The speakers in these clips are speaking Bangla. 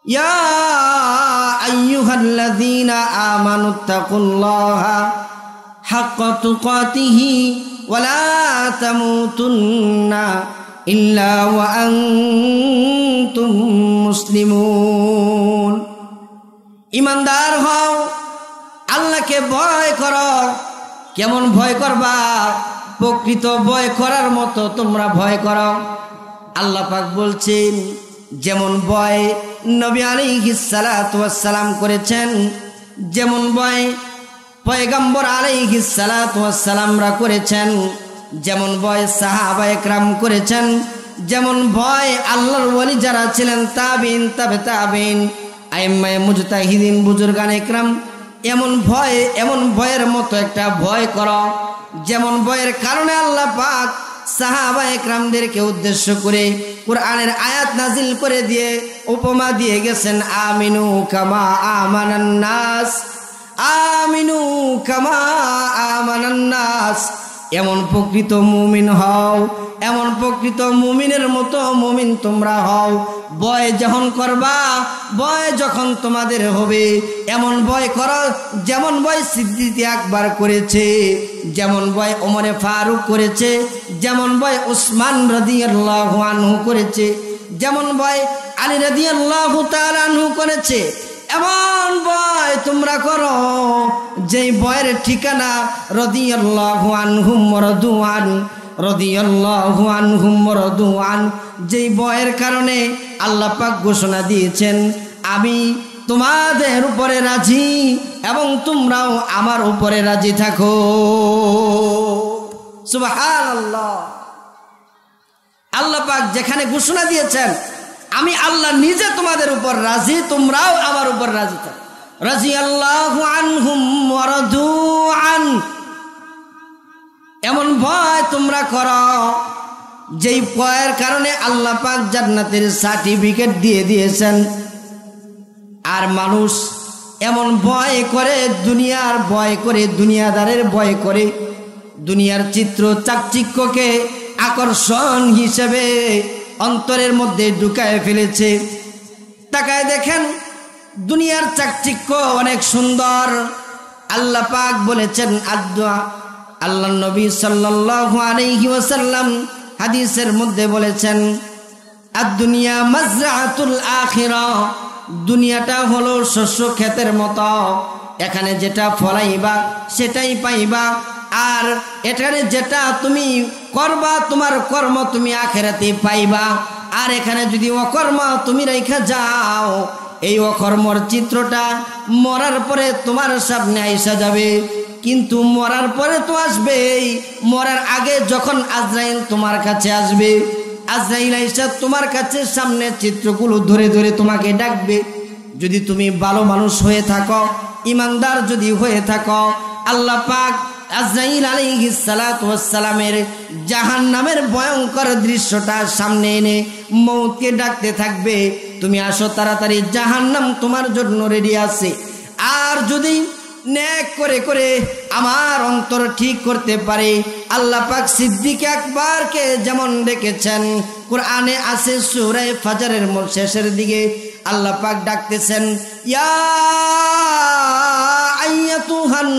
ইয়া আইয়ুহাল্লাযীনা আমানুত্তাকুল্লাহা হাক্কা তুকাতিহি ওয়া লা তামুতুন্না ইল্লা ওয়া আনতুম মুসলিমুন। ঈমানদার হও, আল্লাহকে ভয় করো। কেমন ভয় করবা? প্রকৃত ভয় করার মতো তোমরা ভয় করো। আল্লাহ পাক বলছেন, যেমন ভয় নবী আলাইহিস সালাতু ওয়াস সালাম করেছেন, যেমন ভয় পয়গম্বর আলাইহিস সালাতু ওয়াস সালামরা করেছেন, যেমন ভয় সাহাবায়ে কেরাম করেছেন, যেমন ভয় আল্লাহর ওলি যারা ছিলেন তাবিন তাবে তাবিন আইম্মায়ে মুজতাহিদিন বুজুর্গানে কেরাম, এমন ভয়ের মতো একটা ভয় করো, যেমন ভয়ের কারণে আল্লাহ পাক সাহাবায়ে কেরামদেরকে উদ্দেশ্য করে কুরআনের আয়াত নাজিল করে দিয়ে উপমা দিয়ে গেছেন, আমিনু কামা আমানান নাস, আমিনু কামা আমানান নাস। এমন প্রকৃত মুমিন হও, এমন প্রকৃত মুমিনের মতো মুমিন তোমরা হও। ভয় যখন করবা, ভয় যখন তোমাদের হবে, এমন ভয় করো যেমন ভয় সিদ্দিক আকবর করেছে, যেমন ভয় ওমরে ফারুক করেছে, যেমন ভয় উসমান রাদিয়াল্লাহু আনহু করেছে, যেমন ভয় আলী রাদিয়াল্লাহু তাআলা আনহু করেছে, এমন ভয় তোমরা করো যেই ভয়ের ঠিকানা রাদিয়াল্লাহু আনহুম রাদুআন, রাদিয়াল্লাহু আনহুম রাদুআন। যেই ভয়ের কারণে আল্লাহ পাক ঘোষণা দিয়েছেন, আমি তোমাদের উপরে রাজি এবং তোমরাও আমার উপরে রাজি থাকো। সুবহানাল্লাহ। আল্লাহ পাক যেখানে ঘোষণা দিয়েছেন, আমি আল্লাহ নিজে তোমাদের উপর রাজি, তোমরাও আমার উপর রাজি থাকো। রাদিয়াল্লাহু আনহুম ওয়া রাদুআন। এমন ভয় তোমরা করো যেই ভয়ের কারণে আল্লাহ পাক জান্নাতের সার্টিফিকেট দিয়ে দিয়েছেন। আর মানুষ এমন ভয় করে, দুনিয়ার ভয় করে, দুনিয়াদারের ভয় করে, দুনিয়ার চিত্র চাকচিক্যকে আকর্ষণ হিসেবে অন্তরের মধ্যে ঢুকায় ফেলেছে। তাকায় দেখেন, দুনিয়ার চাকচিক্য অনেক সুন্দর। আল্লাহ পাক বলেছেন, আল্লাহ নবী সাল্লাল্লাহু আলাইহি ওয়াসাল্লাম হাদিসের মধ্যে বলেছেন, আদ-দুনিয়া মাজরাতুল আখিরাহ। দুনিয়াটা হলো শস্য ক্ষেতের মতো, এখানে যেটা ফলাইবা সেটাই পাইবা, আর এখানে যেটা তুমি করবা তোমার কর্ম তুমি আখিরাতে পাইবা। আর এখানে যদি অকর্ম তুমি রেখে যাও, এই অকর্মর চিত্রটা মরার পরে তোমার সামনে আইসা যাবে। কিন্তু মরার পরে তো আসবেই, মরার আগে যখন আজরাইল তোমার কাছে আসবে, আজরাইল আইসা তোমার কাছে সামনে চিত্রগুলো ধরে ধরে তোমাকে ডাকবে। যদি তুমি ভালো মানুষ হয়ে থাকো, ইমানদার যদি হয়ে থাকো, আল্লাহ পাক আজরাইল আলাইহিস সালাতু ওয়াস সালামের জাহান্নামের ভয়ঙ্কর দৃশ্যটা সামনে এনে মৌতকে ডাকতে থাকবে, তুমি আসো তাড়াতাড়ি, জাহান্নাম তোমার জন্য রেডি আছে। আর যদি নেক করে করে আমার অন্তর ঠিক করতে পারে, আল্লাহ পাক সিদ্দিক আকবরকে যেমন ডেকেছেন, কুরআনে আছে সূরা ফাজরের শেষের দিকে আল্লাহ পাক ডাকতেছেন, ইয়া আইয়াতুহান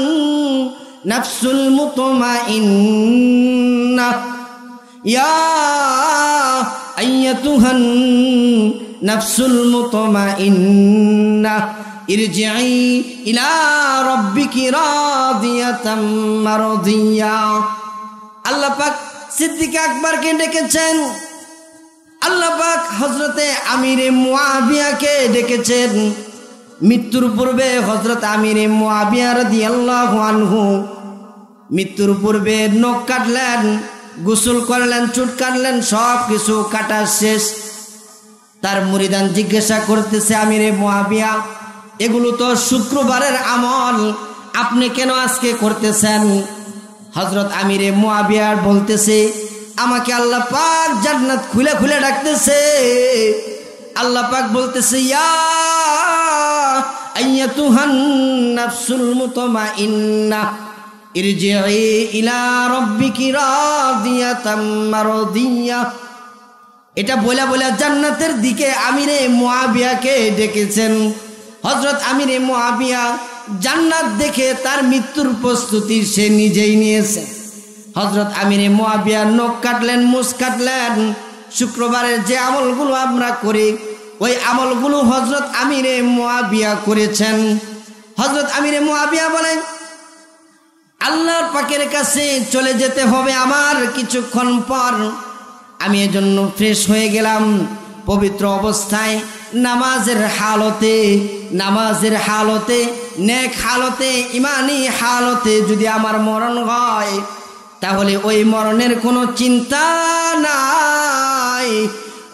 নাফসুল মুতমাইন্নাহ, ইয়া আইয়াতুহান নাফসুল মুতমাইন্নাহ ইরজিই ইলা রাব্বিকি রাদিয়াতাম মারদিয়া। আল্লাহ পাক সিদ্দিক আকবরকে ডেকেছেন, আল্লাহ পাক হযরতে আমিরে মুআবিয়াকে ডেকেছেন। মৃত্যুর পূর্বে হযরত আমিরে মুআবিয়া রাদিয়াল্লাহু আনহু মৃত্যুর পূর্বে নখ কাটলেন, গোসল করলেন, চুট কাটলেন, সব কিছু কাটা শেষ। তার মুরিদান জিজ্ঞাসা করতেছে, আমিরে মুআবিয়া, এগুলো তো শুক্রবারের আমল, আপনি কেন আজকে করতেছেন? হযরত আমিরে মুআবিয়া বলতেছে, আমাকে আল্লাহ পাক জান্নাত খুলে খুলে ডাকতেছে। আল্লাহ পাক বলতেছে, ইয়া আইয়াতুহান নাফসুল মুতমাইন্নাহ ইরজিই ইলা রাব্বিকি রাদিয়াতাম মারদিয়া। এটা বলে বলে জান্নাতের দিকে আমিরে মুআবিয়াকে ডেকেছেন। হযরত আমিরে মুআবিয়া জান্নাত দেখে তার মৃত্যুর প্রস্তুতি সে নিজেই নিয়েছে। হযরত আমিরে মুআবিয়া নখ কাটলেন, মুছ কাটলেন। শুক্রবারের যে আমলগুলো আমরা করি ওই আমলগুলো হযরত আমিরে মুআবিয়া করেছেন। হযরত আমিরে মুআবিয়া বলেন, আল্লাহর পাকের কাছে চলে যেতে হবে আমার কিছুক্ষণ পর। আমি এজন্য ফ্রেশ হয়ে গেলাম। পবিত্র অবস্থায় নামাজের হালতে নেক হালতে ইমানি হালতে যদি আমার মরণ হয় তাহলে ওই মরণের কোনো চিন্তা নাই,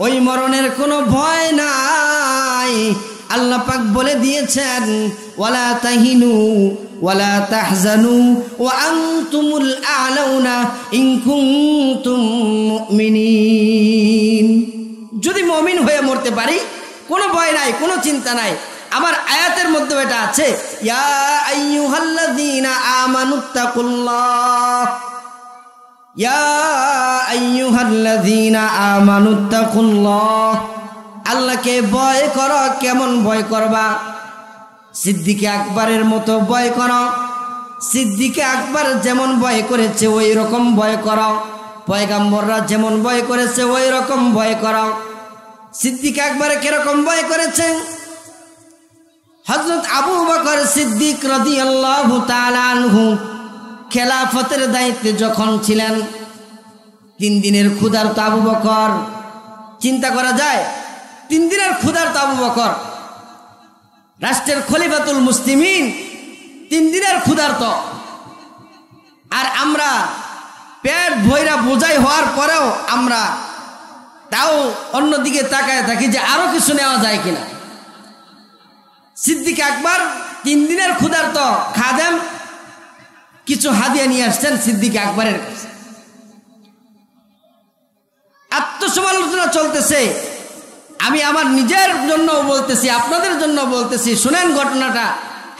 ওই মরণের কোনো ভয় নাই। আল্লাহ পাক বলে দিয়েছেন, ওয়ালা তাহিনু ওয়ালা তাহজানু ওয়া আনতুমুল আ'লাউনা ইন কুনতুম মুমিনিন। যদি মুমিন হয়ে মরতে পারি কোনো ভয় নাই, কোনো চিন্তা নাই। আমার আয়াতের মধ্যে এটা আছে, ইয়া আইয়ুহাল্লাযীনা আমানুত্তাকুল্লাহ, ইয়া আইয়ুহাল্লাযীনা আমানুত্তাকুল্লাহ। আল্লাহকে ভয় করো। কেমন ভয় করবা? সিদ্দিকে আকবরের মতো ভয় করো। সিদ্দিকে আকবর যেমন ভয় করেছে ওই রকম ভয় করো। পয়গম্বররা যেমন ভয় করেছে ওই রকম ভয় করো। সিদ্দিক আকবর কিরকম ভয় করেছেন? হযরত আবু বকর সিদ্দিক রাদিয়াল্লাহু তাআলা আনহু খেলাফতের দায়িত্বে যখন ছিলেন, 3 দিনের ক্ষুধার্ত আবু বকর, চিন্তা করা যায় 3 দিনের ক্ষুধার্ত আবু বকর, রাষ্ট্রের খলিফাতুল মুসলিমিন, 3 দিনের ক্ষুধার্ত। আর আমরা পেট ভৈরা বোঝাই হওয়ার পরেও আমরা তাও অন্যদিকে তাকায় থাকি যে আরো কিছু নেওয়া যায় কিনা। সিদ্দিক আকবর 3 দিনের ক্ষুধার্ত খাদেম কিছু হাদিয়া নিয়ে আসছেন সিদ্দিক আকবরের কাছে। আত্মসমালোচনা চলতেছে। আমি আমার নিজের জন্য বলতেছি, আপনাদের জন্য বলতেছি। শুনেন ঘটনাটা,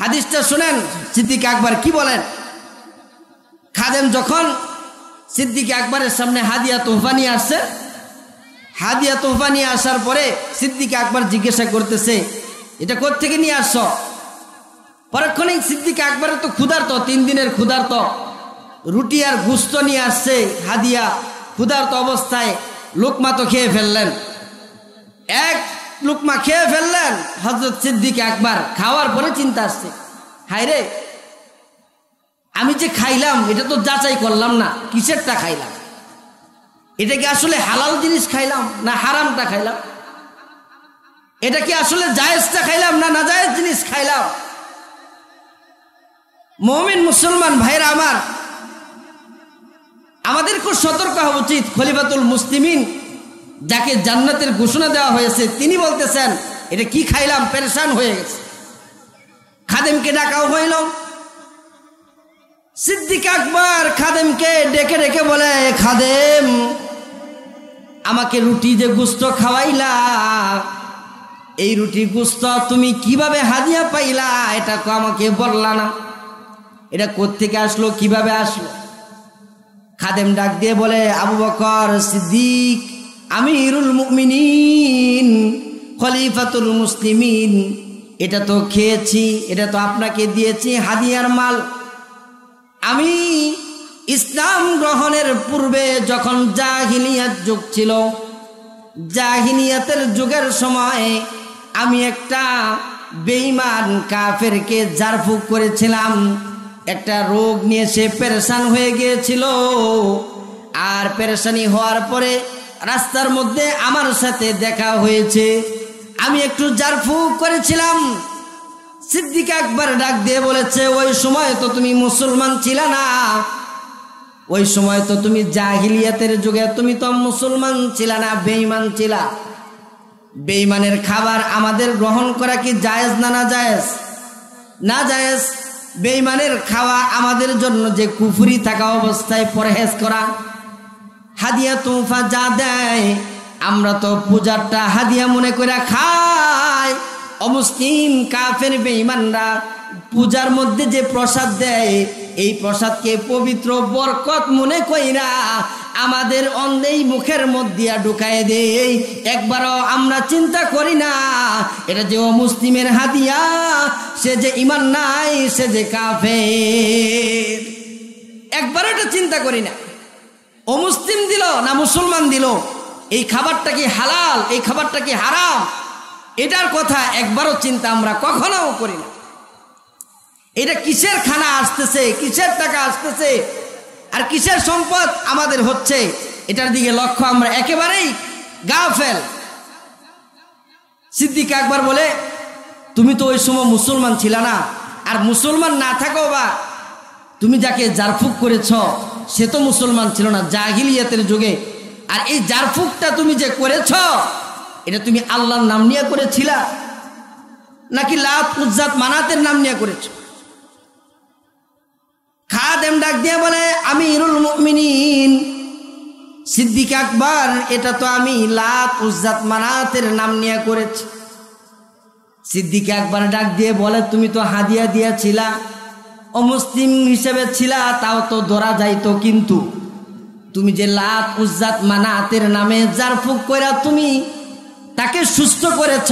হাদিসটা শুনেন। সিদ্দিক আকবর কি বলেন? খাদেম যখন সিদ্দিক আকবরের সামনে হাদিয়া তোহফা নিয়ে আসছে, হাদিয়া তোহফা নিয়ে আসার পরে সিদ্দিক আকবর জিজ্ঞাসা করতেছে, এটা কোত্থেকে নিয়ে আসছ? পরক্ষণেই সিদ্দিক আকবরের তো ক্ষুধার্ত, 3 দিনের ক্ষুধার্ত, রুটি আর গোশত নিয়ে আসছে হাদিয়া। ক্ষুধার্ত অবস্থায় লুকমা তো খেয়ে ফেললেন, 1 লুকমা খেয়ে ফেললেন হযরত সিদ্দিক আকবর। খাওয়ার পরে চিন্তা আসছে, হায় রে, আমি যে খাইলাম এটা তো যাচাই করলাম না, কিসেরটা খাইলাম? এটা কি আসলে হালাল জিনিস খাইলাম না হারামটা খাইলাম? এটা কি আসলে জায়েজটা খাইলাম না নাজায়েজ জিনিস খাইলাম? মুমিন মুসলমান ভাইরা আমার, আমাদের খুব সতর্ক হওয়া উচিত। খলিফাতুল মুসলিমিন যাকে জান্নাতের ঘোষণা দেওয়া হয়েছে তিনি বলতেছেন এটা কি খাইলাম, পেরেশান হয়ে গেছে। খাদেমকে ডাকাও হইল। সিদ্দিক আকবর খাদেমকে ডেকে ডেকে বলে, খাদেম, আমাকে রুটি যে গোশত খাওয়াইলা, এই রুটি গোশত তুমি কিভাবে হাদিয়া পাইলা এটা তো আমাকে বললা না, এটা কোত্থেকে আসলো, কিভাবে আসলো? খাদেম ডাক দিয়ে বলে, আবু বকর সিদ্দিক, আমিরুল মুমিনিন, খলিফাতুল মুসলিমিন, এটা তো খেয়েছি, এটা তো আপনাকে দিয়েছি হাদিয়ার মাল। আমি ইসলাম গ্রহণের পূর্বে যখন জাহিলিয়াত যুগ ছিল, জাহিলিয়াতের যুগের সময় আমি একটা বেঈমান কাফেরকে জারফুক করেছিলাম। একটা রোগ নিয়ে সে পেরেশান হয়ে গিয়েছিল। আর পেরেশানি হওয়ার পরে রাস্তার মধ্যে আমার সাথে দেখা হয়েছে, আমি একটু জারফুক করেছিলাম। সিদ্দিক আকবর ডাক দিয়ে বলেছে, ওই সময় তো তুমি মুসলমান ছিলা না, ওই সময় তো তুমি জাহিলিয়াতের যুগে তুমি তো মুসলমান ছিলা না, বেঈমান ছিলা। বেঈমানের খাবার আমাদের গ্রহণ করা কি জায়েজ না না জায়েজ? না জায়েজ। বেঈমানের খাওয়া আমাদের জন্য যে কুফরি থাকা অবস্থায় পরহেজ করা। হাদিয়া তোহফা যা দেয় আমরা তো পূজারটা হাদিয়া মনে করে খাই। অমুসলিম কাফের বেঈমানরা পূজার মধ্যে যে প্রসাদ দেয় এই প্রসাদকে পবিত্র বরকত মনে কইরা আমাদের অন্ধেই মুখের মধ্যে ঢুকায় দেই, একবারও আমরা চিন্তা করি না এটা যে অমুসলিমের হাদিয়া, সে যে ঈমান নাই, সে যে কাফের। একবারও এটা চিন্তা করি না অমুসলিম দিল না মুসলমান দিল, এই খাবারটা কি হালাল, এই খাবারটা কি হারাম, এটার কথা একবারও চিন্তা আমরা কখনো করি না। এটা কিসের খানা আসতেছে, কিসের টাকা আসতেছে, আর কিসের সম্পদ আমাদের হচ্ছে, এটার দিকে লক্ষ্য আমরা একেবারেই গাফেল। সিদ্দিক আকবর বলে, তুমি তো ওই সময় মুসলমান ছিল না, আর মুসলমান না থাকো বা তুমি যাকে জারফুক করেছ সে তো মুসলমান ছিল না জাহিলিয়াতের যুগে, আর এই জারফুকটা তুমি যে করেছ এটা তুমি আল্লাহর নাম নিয়ে করেছিলা নাকি লাত উজ্জাত মানাতের নাম নিয়ে করেছ? খাদেম ডাক দিয়ে বলে, আমিরুল মুমিনিন সিদ্দিক আকবর, এটা তো আমি লাত উজ্জাত মানাতের নাম নিয়ে করেছি। সিদ্দিক আকবর ডাক দিয়ে বলে, তুমি তো হাদিয়া দিয়েছিলা, অমুসলিম হিসেবে ছিলা, তাও তো ধরা যাইতো, কিন্তু তুমি যে লাত উজ্জাত মানাতের নামে জারফুক কইরা তুমি তাকে সুস্থ করেছ,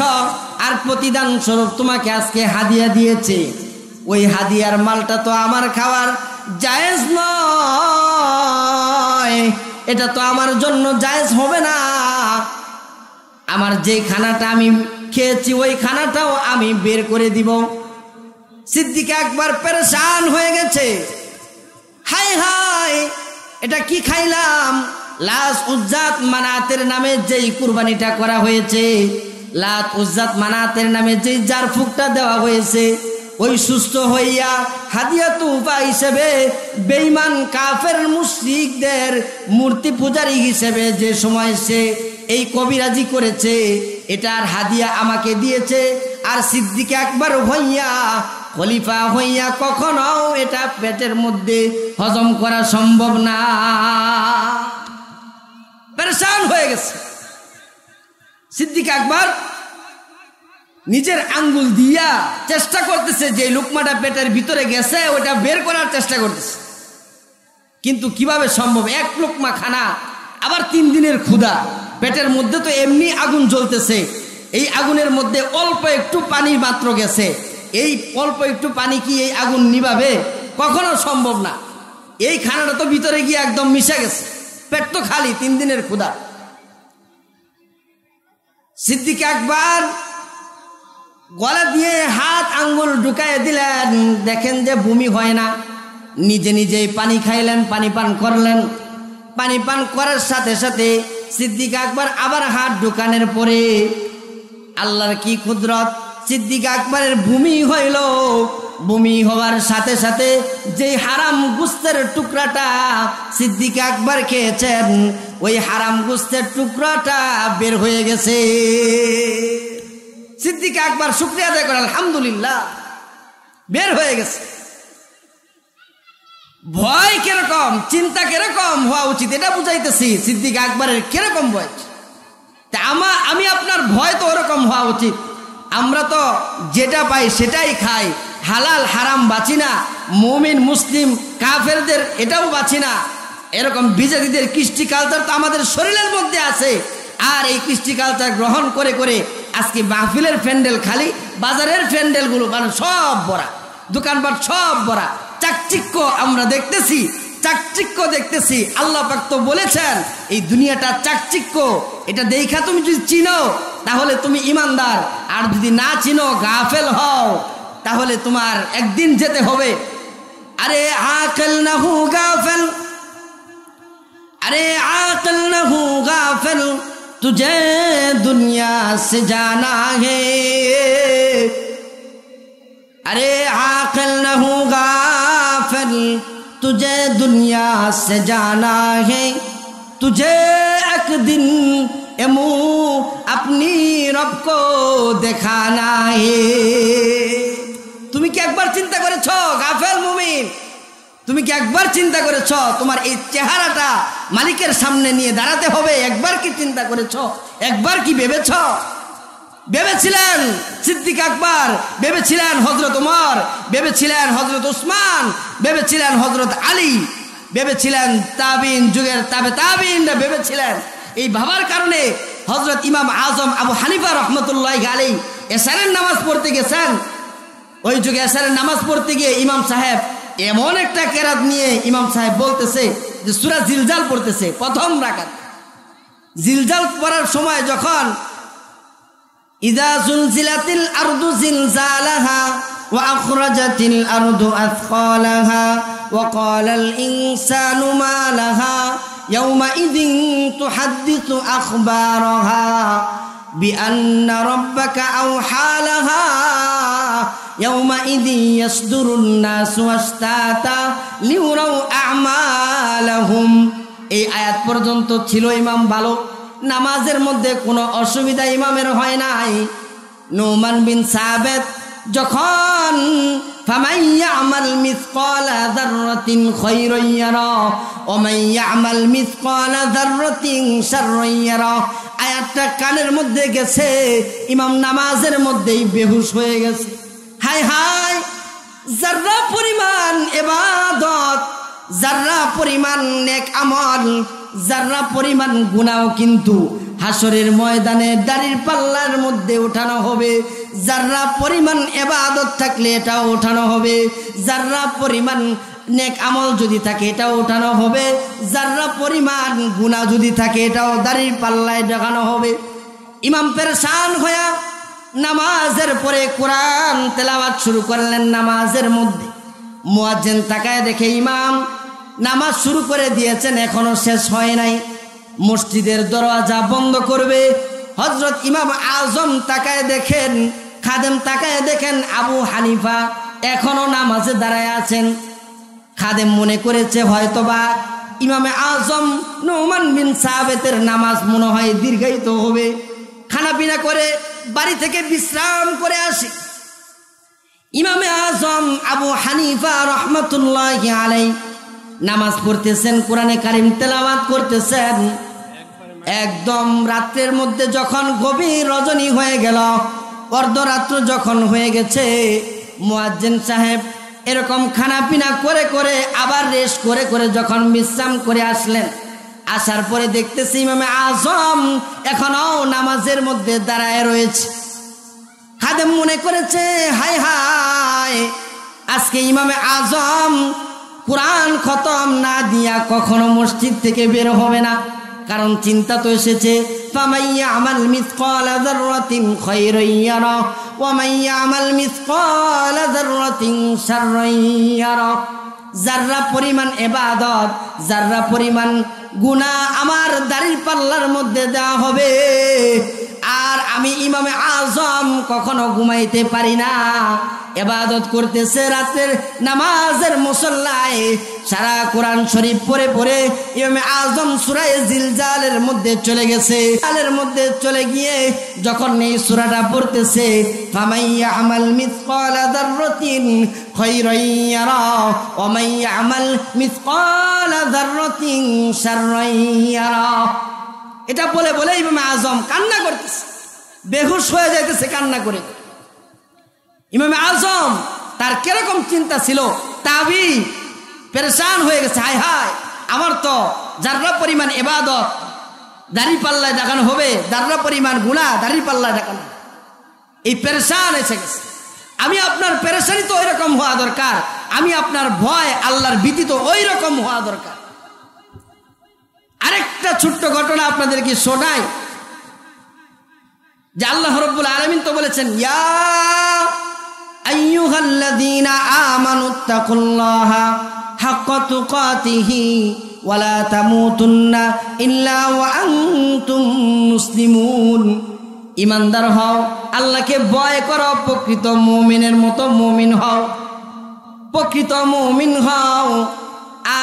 আর প্রতিদান স্বরূপ তোমাকে আজকে হাদিয়া দিয়েছে, ওই হাদিয়ার মালটা তো আমার খাওয়ার জায়েজ নয়, এটা তো আমার জন্য জায়েজ হবে না। আমার যে খানাটা আমি খেয়েছি ওই খানাটাও আমি বের করে দিব। সিদ্দিক আকবর পেরেশান হয়ে গেছে, হাই হাই এটা কি খাইলাম, লাত উজ্জাত মানাতের নামে যেই কুরবানিটা করা হয়েছে, লাত উজ্জাত মানাতের নামে যেই জারফুকটা দেওয়া হয়েছে, ওই সুস্থ হইয়া হাদিয়া তুফা হিসেবে বেঈমান কাফের মুশরিকদের মূর্তি পূজারী হিসেবে যে সময় সে এই কবিরাজি করেছে, এটার হাদিয়া আমাকে দিয়েছে, আর সিদ্দিক আকবর হইয়া খলিফা হইয়া কখনো এটা পেটের মধ্যে হজম করা সম্ভব না। পেরেশান হয়ে গেছে সিদ্দিক আকবর, নিজের আঙ্গুল দিয়া চেষ্টা করতেছে যে লুকমাটা পেটের ভিতরে গেছে ওটা বের করার চেষ্টা করতেছে, কিন্তু কিভাবে সম্ভব? এক লুকমা খানা, আবার 3 দিনের ক্ষুধা, পেটের মধ্যে তো এমনি আগুন জ্বলতেছে, এই আগুনের মধ্যে অল্প একটু পানি মাত্র গেছে, এই অল্প একটু পানি কি এই আগুন নিভাবে? কখনো সম্ভব না। এই খানাটা তো ভিতরে গিয়ে একদম মিশে গেছে, পেট তো খালি, 3 দিনের ক্ষুধা। সিদ্দিক আকবর গলা দিয়ে হাত আঙ্গুল ঢুকায় দিলেন, দেখেন যে বমি হয় না, নিজে নিজেই পানি খাইলেন, পানি পান করলেন। পানি পান করার সাথে সাথে সিদ্দিক আকবর আবার হাত ঢুকানোর পরে আল্লাহর কি কুদরত, সিদ্দিক আকবরের বমি হইল। বমি হওয়ার সাথে সাথে যে হারাম গোশতের টুকরাটা সিদ্দিক আকবর খেয়েছেন, ওই হারাম গোশতের টুকরাটা বের হয়ে গেছে। সিদ্দিক আকবর শুকরিয়া আদায় করে আলহামদুলিল্লাহ, বের হয়ে গেছে। ভয় কিরকম, চিন্তা কিরকম হওয়া উচিত এটা বুঝাইতেছি। সিদ্দিক আকবরের কিরকম ভয়, তা আমি আপনার ভয় তো ওরকম হওয়া উচিত। আমরা তো যেটা পাই সেটাই খাই, হালাল হারাম বাঁচি না, মুমিন মুসলিম কাফেরদের এটাও বাঁচি না। এরকম বিজাতিদের কৃষ্টি কালচার তো আমাদের শরীরের মধ্যে আছে, আর এই কৃষ্টি কালচার গ্রহণ করে করে আজকে মাহফিলের প্যান্ডেল খালি, বাজারের প্যান্ডেলগুলো মানে সব ভরা, দোকানপাট সব ভরা, চাকচিক্য আমরা দেখতেছি, চাকচিক্য দেখতেছি। আল্লাহ পাক তো বলেছেন এই দুনিয়াটা চাকচিক্য, এটা দেখা তুমি যদি চিনো তাহলে তুমি ইমানদার, আর যদি না চিনো গাফেল হও তাহলে তোমার একদিন যেতে হবে। আরে আকল না হু গাফেল, अरे आकल न हूँ गाफिल तुझे दुनिया से जाना है, अरे आकल न हूँ गाफिल तुझे दुनिया से जाना है, तुझे एक दिन ये मुँह अपनी रब को दिखाना है। তুমি কি একবার চিন্তা করেছো গাফেল মুমিন, তুমি কি একবার চিন্তা করেছো তোমার এই চেহারাটা মালিকের সামনে নিয়ে দাঁড়াতে হবে? একবার কি চিন্তা করেছো? একবার কি ভেবেছো? ভেবেছিলেন সিদ্দিক আকবর, ভেবেছিলেন হযরত ওমর, ভেবেছিলেন হযরত উসমান, ভেবেছিলেন হযরত আলী, ভেবেছিলেন, তাবিন যুগের তাবিনরা ভেবেছিলেন। এই ভাবার কারণে হযরত ইমাম আজম আবু হানিফা রাহমাতুল্লাহি আলাইহি এশারের নামাজ পড়তে গেছেন। ওই যুগে এশারের নামাজ পড়তে গিয়ে ইমাম সাহেব এমন একটা কেরাত নিয়ে ইমাম সাহেব বলতেছে যে সূরা জিলজাল পড়তেছে প্রথম রাকাত। জিলজাল পড়ার সময় যখন ইযা জুলজিলাতিল আরদু জিলজালাহা ওয়া আখরাজাতিল আরদু আথকালাহা ওয়া ক্বালাল ইনসানু মা লাহা ইয়াওমাইযিন তুহাদ্দিসু আখবারাহা বিআন্না রাব্বাকা আওহা লাহা ইয়াওমাইযিন ইয়াসদুরুন নাসু আশতাতা লিউরাউ আ'মালাহুম। এই আয়াত পর্যন্ত ছিল ইমাম ভালো, নামাজের মধ্যে কোনো অসুবিধা ইমামের হয় নাই। নুমান বিন সাবিত যখন ফামান ইয়ামাল মিসকালা যাররাতিন খায়রান ইয়ারা ওয়া মান ইয়ামাল মিসকালা যাররাতিন শাররান ইয়ারা, আয়াতটা কানের মধ্যে গেছে, ইমাম নামাজের মধ্যেই বেহুশ হয়ে গেছে। হায় হায়, যাররা পরিমাণ ইবাদত, যাররা পরিমাণ নেক আমল, যাররা পরিমাণ গুনাহ কিন্তু হাসরের ময়দানে দাড়ির পাল্লার মধ্যে উঠানো হবে। যাররা পরিমাণ ইবাদত থাকলে এটাও উঠানো হবে, যাররা পরিমাণ নেক আমল যদি থাকে এটাও উঠানো হবে, যাররা পরিমাণ গুনাহ যদি থাকে এটাও দাড়ির পাল্লায় দেখানো হবে। ইমাম পেরেশান হয়ে নামাজের পরে কোরআন তেলাওয়াত শুরু করলেন। নামাজের মধ্যে মুয়াজ্জিন তাকায় দেখে ইমাম নামাজ শুরু করে দিয়েছেন, এখনো শেষ হয় নাই। মসজিদের দরজা বন্ধ করবে, হযরত ইমাম আজম তাকায় দেখেন, খাদেম তাকায় দেখেন আবু হানিফা এখনো নামাজে দাঁড়ায় আছেন। খাদেম মনে করেছে হয়তোবা ইমামে আজম নুমান বিন সাবিতের নামাজ মনে হয় দীর্ঘায়িত হবে, খানাপিনা করে বাড়ি থেকে বিশ্রাম করে আসি। ইমামে আজম আবু হানিফা রাহমাতুল্লাহি আলাইহি নামাজ পড়তেছেন, কোরআনে কারিম তেলাওয়াত করতেছেন। একদম রাত্রের মধ্যে যখন গভীর রজনী হয়ে গেল, অর্ধরাত্র যখন হয়ে গেছে, মুয়াজ্জিন সাহেব এরকম খানাপিনা করে করে আবার রেস্ট করে করে যখন বিশ্রাম করে আসলেন, আসার পরে দেখতেছি ইমামে আজম এখনো নামাজের মধ্যে দাঁড়ায় রয়েছে। খাদেম মনে করেছে হায় হায়, আজকে ইমামে আজম কুরআন খতম না দিয়া কখনো মসজিদ থেকে বের হবে না। কারণ চিন্তা তো এসেছে, ফামান ইয়ামাল মিসকালা যাররাতিন খায়রান ইয়ারা ওয়া মান ইয়ামাল মিসকালা যাররাতিন শাররান ইয়ারা। যাররা পরিমাণ ইবাদত, যাররা পরিমাণ গুনাহ আমার দাড়ির পাল্লার মধ্যে দেওয়া হবে। আর আমি ইমামে আজম কখনো ঘুমাইতে পারি না, ইবাদত করতেছে রাতের নামাজের মুসল্লায়, সারা কোরআন শরীফ পড়ে পড়ে ইমামে আজম সূরা জিলজালের মধ্যে চলে গেছে। জিলজালের মধ্যে চলে গিয়ে যখন এই সূরাটা পড়তেছে, ফামান ইয়ামাল মিসকালা যাররাতিন খায়রান ইয়ারা ওয়া মান ইয়ামাল মিসকালা যাররাতিন শাররান ইয়ারা, এটা বলে বলে ইমামে আজম কান্না করতেছে, বেহুশ হয়ে যাইতেছে কান্না করে। ইমামে আজম তার কিরকম চিন্তা ছিল, তাবি পেরেশান হয়ে গেছে, হায় হায় আমার তো যাররা পরিমাণ ইবাদত দাড়ি পাল্লায় দেখানো হবে, যাররা পরিমাণ গুনাহ দাড়ি পাল্লায় দেখানো, এই পেরেশান এসে গেছে। আমি আপনার পেরেশানি তো ওই রকম হওয়া দরকার, আমি আপনার ভয় আল্লাহর ভীতি তো ওই রকম হওয়া দরকার। আরেকটা ছোট্ট ঘটনা আপনাদেরকে শোনাই, যে আল্লাহ রাব্বুল আলামিন তো বলেছেন, ইয়া আইয়ুহাল্লাযীনা আমানুত্তাকুল্লাহা হাক্কা তুকাতিহি ওয়া লা তামুতুন্না ইল্লা ওয়া আনতুম মুসলিমুন। ঈমানদার হও, আল্লাহকে ভয় করো, প্রকৃত মুমিনের মতো মুমিন হও, প্রকৃত মুমিন হও,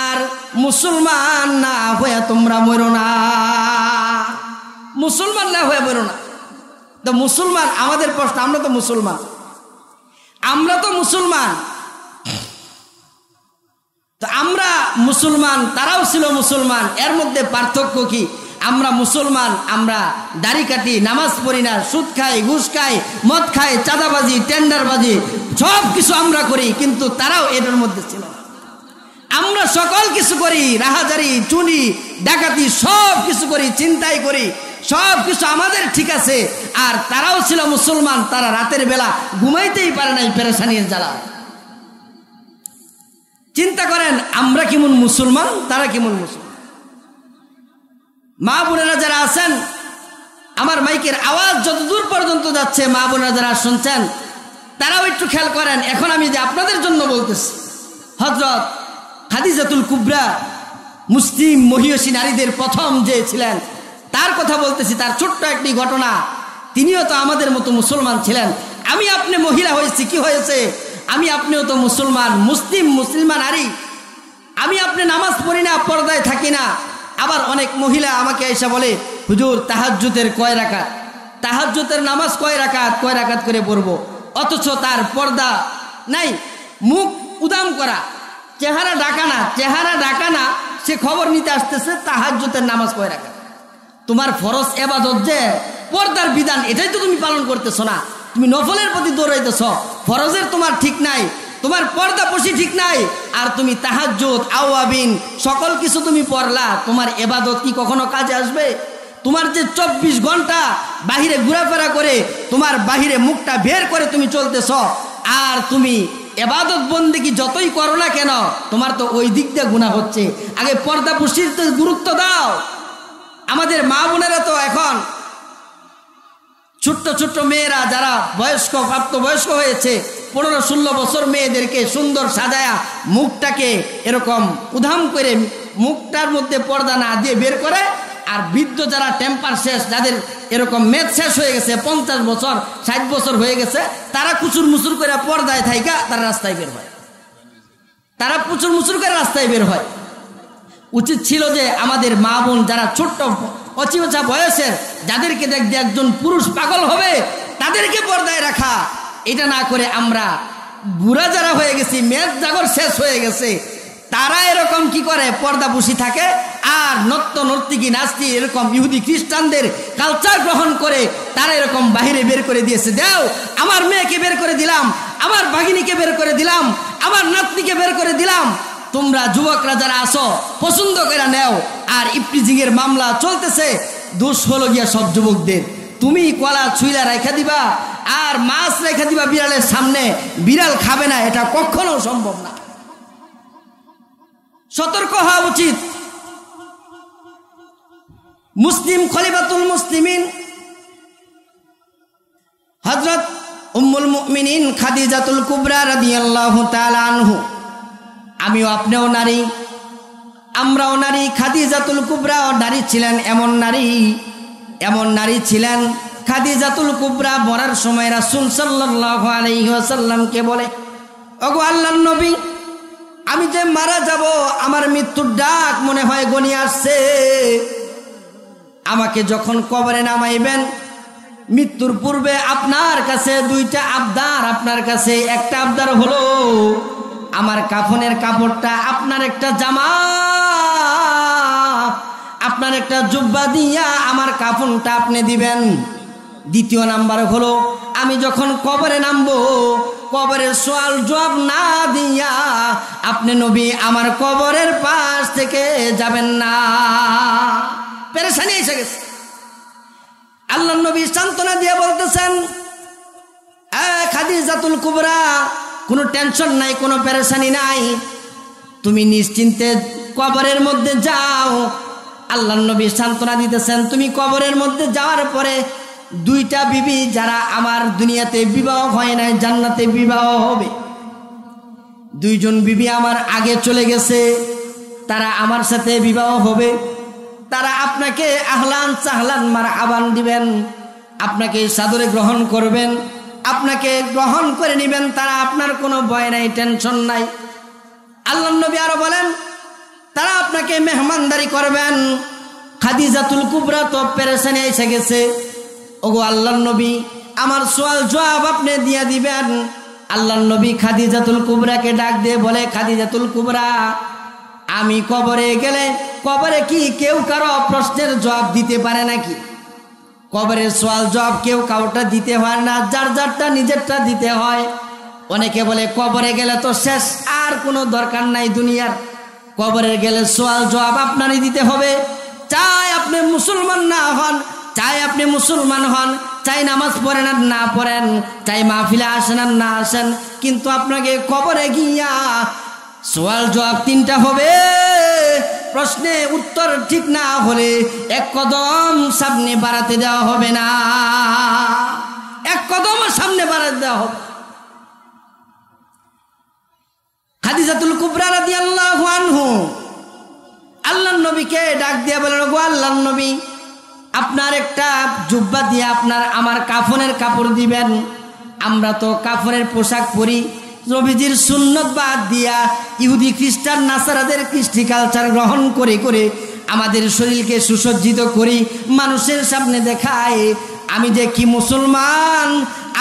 আর মুসলমান না হয়ে তোমরা মরো না, মুসলমান না হয়ে মরো না। তো মুসলমান, আমাদের প্রশ্ন, আমরা তো মুসলমান, আমরা তো মুসলমান, তো আমরা মুসলমান, তারাও ছিল মুসলমান, এর মধ্যে পার্থক্য কি? আমরা মুসলমান, আমরা দাড়ি কাটি, নামাজ পড়ি না, সুদ খাই, ঘুষ খাই, মদ খাই, চাঁদাবাজি, টেন্ডারবাজি, সব কিছু আমরা করি, কিন্তু তারাও এটার মধ্যে ছিল না। আমরা সকল কিছু করি, রাহাজারি, চুরি, ডাকাতি সব কিছু করি, চিন্তাই করি, সব কিছু আমাদের ঠিক আছে। আর তারাও ছিল মুসলমান, তারা রাতের বেলা ঘুমাইতেই পারে নাই পেরেশানির জ্বালা। চিন্তা করেন আমরা কেমন মুসলমান, তারা কেমন মুসলমান। মা বোনেরা যারা আছেন, আমার মাইকের আওয়াজ যত দূর পর্যন্ত যাচ্ছে, মা বোনেরা যারা শুনছেন তারাও একটু খেয়াল করেন। এখন আমি যে আপনাদের জন্য বলতেছি, হযরত খাদিজাতুল কুবরা মুসলিম মহিয়সী নারীদের প্রথম যে ছিলেন তার কথা বলতেছি, তার ছোট্ট একটি ঘটনা। তিনিও তো আমাদের মতো মুসলমান ছিলেন। আমি আপনি মহিলা হয়েছি, কি হয়েছে, আমি আপনিও তো মুসলমান, মুসলিমা নারী। আমি আপনি নামাজ পড়ি না, পর্দায় থাকি না। আবার অনেক মহিলা আমাকে এসে বলে, হুজুর তাহাজ্জুদের কয় রাকাত, তাহাজ্জুদের নামাজ কয় রাকাত করে পড়বো, অথচ তার পর্দা নাই, মুখ উদাম করা, চেহারা ঢাকা না, সে খবর নিতে আসতেছে তাহাজ্জুদের নামাজ কয় রাকাত। তোমার ফরজ ইবাদত যে পর্দার বিধান, এটাই তো তুমি পালন করতেছো না। তুমি নফলের প্রতি দৌড়াইতেছ, ফরজের তোমার ঠিক নাই, তোমার পর্দা পশি ঠিক নাই, আর তুমি তাহাজ্জুদ, আওয়াবিন সকল কিছু তুমি পড়লা, তোমার ইবাদত কি কখনো কাজে আসবে? তোমার যে 24 ঘন্টা বাহিরে ঘোরাফেরা করে, তোমার বাহিরে মুখটা বের করে তুমি চলতেছ, আর তুমি ইবাদত বন্দেগী যতই করো না কেন, তোমার তো ওই দিক দিয়ে গুনাহ হচ্ছে। আগে পর্দা পশির গুরুত্ব দাও। আমাদের মা বোনেরা তো এখন ছোট্ট ছোট্ট মেয়েরা যারা প্রাপ্তবয়স্ক হয়েছে, 15-16 বছর মেয়েদেরকে সুন্দর সাজায়া মুখটাকে এরকম উধাম করে মুখটার মধ্যে পর্দা না দিয়ে বের করে। আর বৃদ্ধ যারা টেম্পার শেষ, যাদের এরকম মেদ শেষ হয়ে গেছে, 50 বছর 60 বছর হয়ে গেছে, তারা কুচুর মুচুর করে পর্দায় থাইকা তারা রাস্তায় বের হয়, তারা কুচুর মুচুর করে রাস্তায় বের হয়। উচিত ছিল যে আমাদের মা বোন যারা ছোট্ট অচিবচা বয়সের, যাদেরকে দেখতে একজন পুরুষ পাগল হবে, তাদেরকে পর্দায় রাখা। এটা না করে আমরা বুড়া যারা হয়ে গেছি, মেদ জাগর শেষ হয়ে গেছে, তারা এরকম কি করে পর্দা বসি থাকে। আর নর্তকী নাস্তি এরকম ইহুদি খ্রিস্টানদের কালচার গ্রহণ করে তারা এরকম বাহিরে বের করে দিয়েছে। দাও, আমার মেয়েকে বের করে দিলাম, আমার ভাগিনীকে বের করে দিলাম, আমার নাতনিকে বের করে দিলাম। তোমরা যুবকরা যারা আসো পছন্দ করে নেও। আর ইফটিজিংয়ের মামলা চলতেছে, দোষ হলো গিয়া সব যুবকদের। তুমি কলা ছুইলা রেখা দিবা আর মাছ রেখা দিবা বিড়ালের সামনে, বিড়াল খাবে না, এটা কখনো সম্ভব না। সতর্ক হওয়া উচিত। মুসলিম খলিফাতুল মুসলিমিন হযরত উম্মুল মুমিনিন খাদিজাতুল কুবরা রাদিয়াল্লাহু তাআলা আনহু, আমিও আপনিও নারী, আমরাও নারী। খাদিজাতুল কুবরা নারী ছিলেন, এমন নারী ছিলেন। খাদিজাতুল কুবরা মরার সময় রাসূল সাল্লাল্লাহু আলাইহি ওয়াসাল্লামকে বলে, ওগো আল্লাহর নবী, আমি যে মারা যাব, আমার মৃত্যুর ডাক মনে হয় গনি আসছে। আমাকে যখন কবরে নামাইবেন, মৃত্যুর পূর্বে আপনার কাছে 2টা আবদার। আপনার কাছে একটা আবদার হলো আমার কাফনের কাপড়টা, আপনার একটা জামা, আপনার একটা জুব্বা দিয়া আমার কাফনটা আপনি দিবেন। দ্বিতীয় নাম্বার হলো আমি যখন কবরে নামবো, কবরের সওয়াল জবাব না দিয়া আপনি নবী আমার কবরের পাশ থেকে যাবেন না। পেরেশানি এসে গেছে। আল্লাহর নবী সান্ত্বনা দিয়ে বলতেছেন, খাদিজাতুল কুবরা, কোনো টেনশন নাই, কোনো পেরেশানি নাই, তুমি নিশ্চিন্তে কবরের মধ্যে যাও। আল্লাহর নবী সান্ত্বনা দিতেছেন, তুমি কবরের মধ্যে যাওয়ার পরে 2টা বিবি যারা আমার দুনিয়াতে বিবাহ হয় নাই, জান্নাতে বিবাহ হবে। 2জন বিবি আমার আগে চলে গেছে, তারা আমার সাথে বিবাহ হবে। তারা আপনাকে আহলান সাহলান মারহাবান দিবেন, আপনাকে সাদরে গ্রহণ করবেন, আপনাকে গ্রহণ করে নেবেন। তারা আপনার কোনো ভয় নাই, টেনশন নাই। আল্লাহর নবী আরো বলেন, তারা আপনাকে মেহমানদারি করবেন। খাদিজাতুল কুবরা তো পেরেশানি এসে গেছে। ওগো আল্লাহর নবী, আমার সওয়াল জবাব আপনি দিয়া দিবেন। আল্লাহর নবী খাদিজাতুল কুবরাকে ডাক দিয়ে বলে, খাদিজাতুল কুবরা, আমি কবরে গেলে, কবরে কি কেউ কারো প্রশ্নের জবাব দিতে পারে নাকি? কবরের সওয়াল জবাব কেউ কাউটা দিতে হয় না, যার যারটা নিজেরটা দিতে হয়। অনেকে বলে কবরে গেলে তো শেষ, আর কোনো দরকার নাই দুনিয়ার, কবরে গেলে সওয়াল জবাব আপনারই দিতে হবে। চাই আপনি মুসলমান না হন, চাই আপনি মুসলমান হন, চাই নামাজ পড়েন আর না পড়েন, চাই মাহফিলে আসেন আর না আসেন, কিন্তু আপনাকে কবরে গিয়া সওয়াল জবাব তিনটা হবে। প্রশ্নে উত্তর ঠিক না হলে এক কদম সামনে বাড়াতে দেওয়া হবে না, এক কদম সামনে বাড়াতে দেওয়া হবে। খাদিজাতুল কুবরা রাদিয়াল্লাহু আনহু আল্লাহর নবীকে ডাক দিয়ে বলেন, গো আল্লাহর নবী, আপনার একটা জুব্বা দিয়ে আমার কাফনের কাপড় দিবেন। আমরা তো কাফনের পোশাক পরি, নবীজির সুন্নত বাদ দিয়া ইহুদি খ্রিস্টান নাসারাদের কৃষ্টি কালচার গ্রহণ করে করে আমাদের শরীরকে সুসজ্জিত করি, মানুষের সামনে দেখায় আমি যে কি মুসলমান,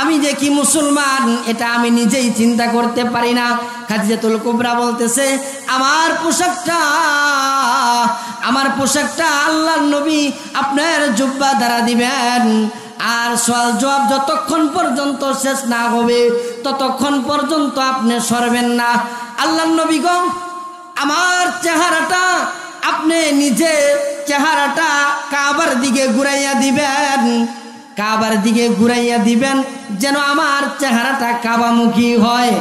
আমি যে কি মুসলমান, এটা আমি নিজেই চিন্তা করতে পারি না। খাদিজাতুল কুবরা বলতেছে, আমার পোশাকটা আল্লাহর নবী আপনার জুব্বা দ্বারা দিবেন, আর সওয়াল জবাব যতক্ষণ পর্যন্ত শেষ না হবে ততক্ষণ পর্যন্ত আপনি সরবেন না। আল্লাহর নবী গো, আমার চেহারাটা আপনি নিজে চেহারাটা কাবার দিকে ঘুরাইয়া দিবেন, কাবার দিকে ঘুরাইয়া দিবেন, যেন আমার চেহারাটা কাবামুখী হয়।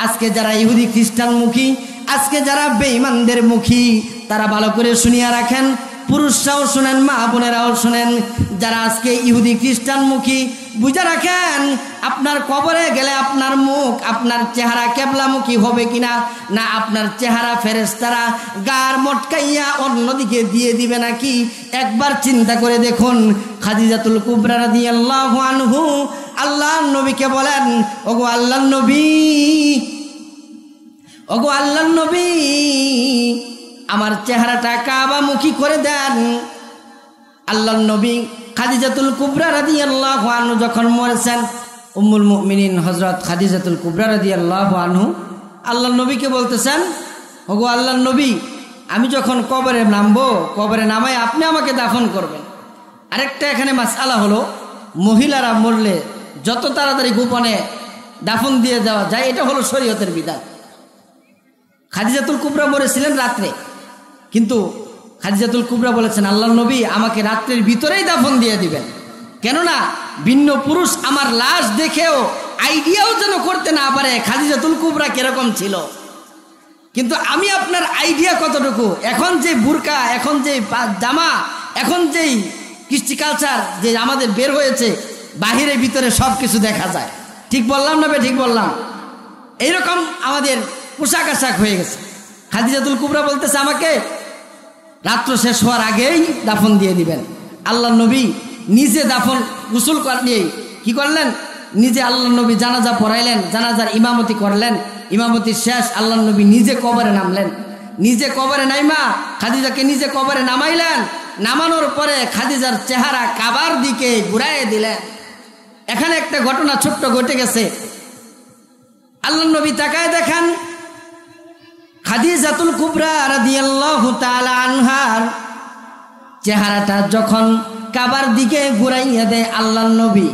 আজকে যারা ইহুদি খ্রিস্টান মুখী, আজকে যারা বেঈমানদের মুখী, তারা ভালো করে শুনিয়া রাখেন, পুরুষরাও শুনেন, মা বোনেরাও শুনেন, যারা আজকে ইহুদি খ্রিস্টান মুখী, বুঝে রাখেন আপনার কবরে গেলে আপনার মুখ, আপনার চেহারা কেবলামুখী হবে কিনা, না আপনার চেহারা ফেরেশতারা গার মটকাইয়া অন্যদিকে দিয়ে দিবে নাকি, একবার চিন্তা করে দেখুন। খাদিজাতুল কুবরা রাদিয়াল্লাহু আনহু আল্লাহর নবীকে বলেন, ওগো আল্লাহর নবী, ওগো আল্লাহর নবী, আমার চেহারাটা কাবামুখী করে দেন। আল্লাহর নবী খাদিজাতুল কুবরা রাদিয়াল্লাহু আনহু যখন মরেছেন, উম্মুল মুমিনিন হযরত খাদিজাতুল কুবরা রাদিয়াল্লাহু আনহু আল্লাহর নবীকে বলতেছেন, ওগো আল্লাহর নবী, আমি যখন কবরে নামবো, কবরে নামায় আপনি আমাকে দাফন করবেন। আরেকটা এখানে মাসআলা হলো, মহিলারা মরলে যত তাড়াতাড়ি গোপনে দাফন দিয়ে দেওয়া যায়, এটা হলো শরীয়তের বিধান। খাদিজাতুল কুবরা মরেছিলেন রাত্রে, কিন্তু খাদিজাতুল কুবরা বলেছেন, আল্লাহর নবী আমাকে রাত্রের ভিতরেই দাফন দিয়ে দিবেন, কেননা ভিন্ন পুরুষ আমার লাশ দেখেও আইডিয়াও যেন করতে না পারে খাদিজাতুল কুবরা কিরকম ছিল। কিন্তু আমি আপনার আইডিয়া কতটুকু, এখন যে বুরকা, এখন যে জামা, এখন যেই কৃষ্টি কালচার যে আমাদের বের হয়েছে, বাহিরে ভিতরে সব কিছু দেখা যায়। ঠিক বললাম না? ঠিক বললাম? এইরকম আমাদের পোশাক আশাক হয়ে গেছে। খাদিজাতুল কুবরা বলতেছে, আমাকে রাত্র শেষ হওয়ার আগেই দাফন দিয়ে দিবেন। আল্লাহর নবী নিজে দাফন গোসল নিয়ে কি করলেন, নিজে আল্লাহর নবী জানাজা পড়াইলেন, জানাজার ইমামতি করলেন। ইমামতি শেষ, আল্লাহর নবী নিজে কবরে নামলেন। নিজে কবরে নাইমা খাদিজাকে নিজে কবরে নামাইলেন। নামানোর পরে খাদিজার চেহারা কাবার দিকে ঘুরাইয়ে দিলেন। এখানে একটা ঘটনা ছোট্ট ঘটে গেছে। আল্লাহর নবী তাকায় দেখেন, খাদিজাতুল কুবরা রাদিয়াল্লাহু তাআলা আনহার চেহারাটা যখন কাবার দিকে ঘুরাইয়া দেয় আল্লাহর নবী,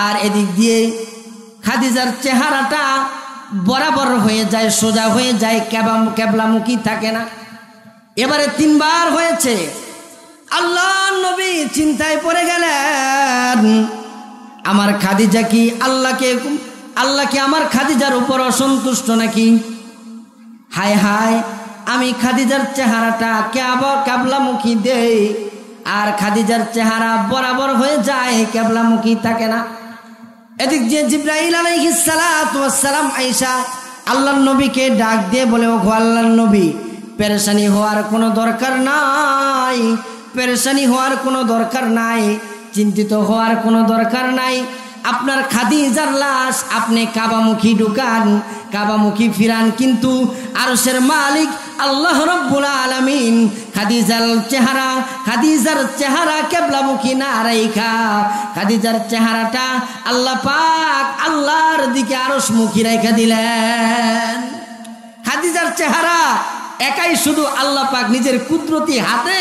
আর এদিক দিয়ে খাদিজার চেহারাটা বরাবর হয়ে যায়, সোজা হয়ে যায়, কেবলামুখী থাকে না। এবারে 3 বার হয়েছে। আল্লাহর নবী চিন্তায় পড়ে গেলেন, আমার খাদিজা কি আল্লাহ কি আমার খাদিজার উপর অসন্তুষ্ট নাকি? হায় হায়, আমি খাদিজার চেহারাটা কেবলামুখী দেই, আর খাদিজার চেহারা বরাবর হয়ে যায়, কেবলামুখী থাকে না। এদিক যে জিবরাইল আলাইহিস সালাতু ওয়াস সালাম আয়েশা আল্লাহর নবীকে ডাক দিয়ে বলে, ওগো আল্লাহর নবী, পেরেশানি হওয়ার কোনো দরকার নাই, পেরেশানি হওয়ার কোনো দরকার নাই, চিন্তিত হওয়ার কোনো দরকার নাই। আপনার খাদিজার লাশ আপনি কাবামুখী ঢুকান, কাবামুখী ফিরান, কিন্তু আরশের মালিক আল্লাহ রাব্বুল আলামিন খাদিজার চেহারা কেবলামুখী না রাইখা খাদিজার চেহারাটা আল্লাহ পাক আল্লাহর দিকে আরশমুখী রাইখা দিলেন। খাদিজার চেহারা একাই শুধু আল্লাহ পাক নিজের কুদরতি হাতে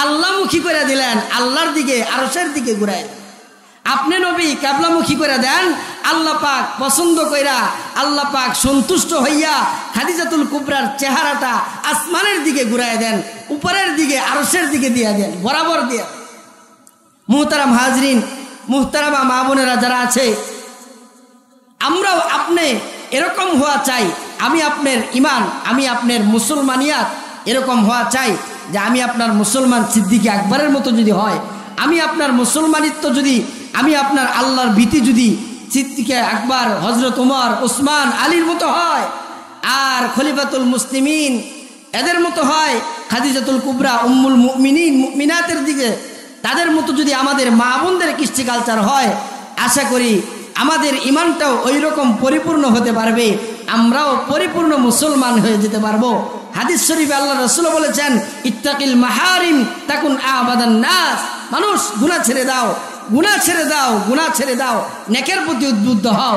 আল্লাহমুখী করে দিলেন, আল্লাহর দিকে, আরশের দিকে ঘুরায়। আপনি নবী কেবলামুখী করে দেন, আল্লাহ পাক পছন্দ কইরা, আল্লাহ পাক সন্তুষ্ট হইয়া খাদিজাতুল কুবরার চেহারাটা আসমানের দিকে ঘুরায় দেন, উপরের দিকে আরশের দিকে দিয়ে দেন, বরাবর দিয়ে। মুহতারাম হাজরিন, মুহতারামা মা বোনেরা যারা আছে, আমরাও আপনি এরকম হওয়া চাই। আমি আপনার ইমান, আমি আপনার মুসলমানিয়াত এরকম হওয়া চাই যে আমি আপনার মুসলমান সিদ্দিকে আকবরের মতো যদি হয়, আমি আপনার মুসলমানিত্ব যদি, আমি আপনার আল্লাহর ভীতি যদি সিদ্দিকে আকবর, হজরত উমর, উসমান, আলীর মতো হয়, আর খলিফাতুল মুসলিমিন এদের মতো হয়, খাদিজাতুল কুবরা, উম্মুল মুমিনিন, মুমিনাতের দিকে তাদের মতো যদি আমাদের মা বোনদের কৃষ্টি কালচার হয়, আশা করি আমাদের ইমানটাও ওই রকম পরিপূর্ণ হতে পারবে, আমরাও পরিপূর্ণ মুসলমান হয়ে যেতে পারবো। হাদিস শরীফে আল্লাহ রাসূল বলেছেন, ইত্তাকিল মাহারিম তাকুন আবাদান নাস। মানুষ গুনাহ ছেড়ে দাও, গুনাহ ছেড়ে দাও, গুনাহ ছেড়ে দাও, নেকের প্রতি উদ্বুদ্ধ হও,